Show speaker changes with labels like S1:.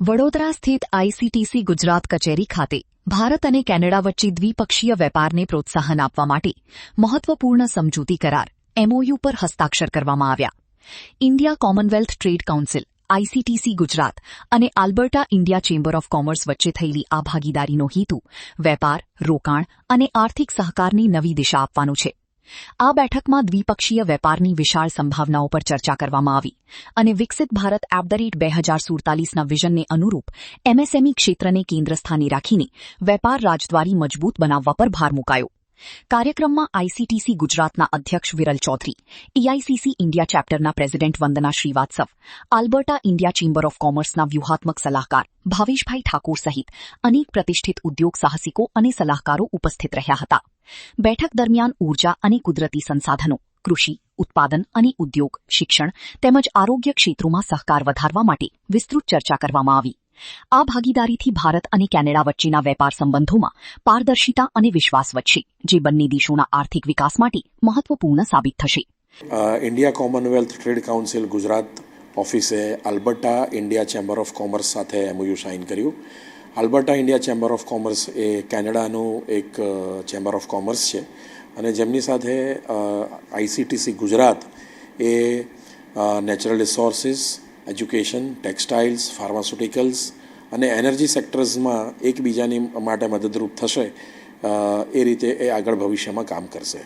S1: વડોદરા સ્થિત આઈસીટીસી ગુજરાત કચેરી ખાતે ભારત અને કેનેડા વચ્ચે દ્વિપક્ષીય વેપારને પ્રોત્સાહન આપવા માટે મહત્વપૂર્ણ સમજૂતી કરાર એમઓયુ પર હસ્તાક્ષર કરવામાં આવ્યા. India Commonwealth trade council ICTC Gujarat અને આલ્બર્ટા ઇન્ડિયા ચેમ્બર ઓફ કોમર્સ વચ્ચે થયેલી આ ભાગીદારીનો હેતુ વેપાર, રોકાણ અને આર્થિક સહકારની નવી દિશા આપવાનો છે. આ બેઠકમાં દ્વિપક્ષીય વેપારની વિશાળ સંભાવનાઓ પર ચર્ચા કરવામાં આવી અને વિકસિત ભારત @2047ના વિઝનને અનુરૂપ એમએસએમઈ ક્ષેત્રને કેન્દ્રસ્થાને રાખીને વેપાર રાજદ્વારી મજબૂત બનાવવા પર ભાર મૂકાયો. કાર્યક્રમમાં આઈસીટીસી ગુજરાતના અધ્યક્ષ વિરલ ચૌધરી, એઆઈસીસી ઇન્ડિયા ચેપ્ટરના president Vandana Shrivastav, Alberta India chamber of કોમર્સના વ્યૂહાત્મક સલાહકાર ભાવેશભાઈ ઠાકોર સહિત અનેક પ્રતિષ્ઠિત ઉદ્યોગ સાહસિકો અને સલાહકારો ઉપસ્થિત રહ્યા હતા. બેઠક દરમિયાન ઊર્જા અને કુદરતી સંસાધનો, કૃષિ, ઉત્પાદન અને ઉદ્યોગ, શિક્ષણ તેમજ આરોગ્ય ક્ષેત્રોમાં સહકાર વધારવા માટે વિસ્તૃત ચર્ચા કરવામાં આવી. આ ભાગીદારીથી ભારત અને કેનેડા વચ્ચેના વેપાર સંબંધોમાં પારદર્શિતા અને વિશ્વાસ વધશે, જે બંને દેશોના આર્થિક વિકાસ માટે મહત્વપૂર્ણ સાબિત થશે.
S2: India Commonwealth trade council Gujarat ઓફિસે Alberta India chamber of commerce સાથે એમઓયુ સાઇન કર્યું. Alberta India chamber of commerce એ કેનેડાનું એક ચેમ્બર ઓફ કોમર્સ છે અને જેમની સાથે આઈસીટીસી ગુજરાત એ natural resources, education, textiles, pharmaceuticals અને એનર્જી સેક્ટર્સમાં એકબીજાની માટે મદદરૂપ થશે એ રીતે એ આગળ ભવિષ્યમાં કામ કરશે.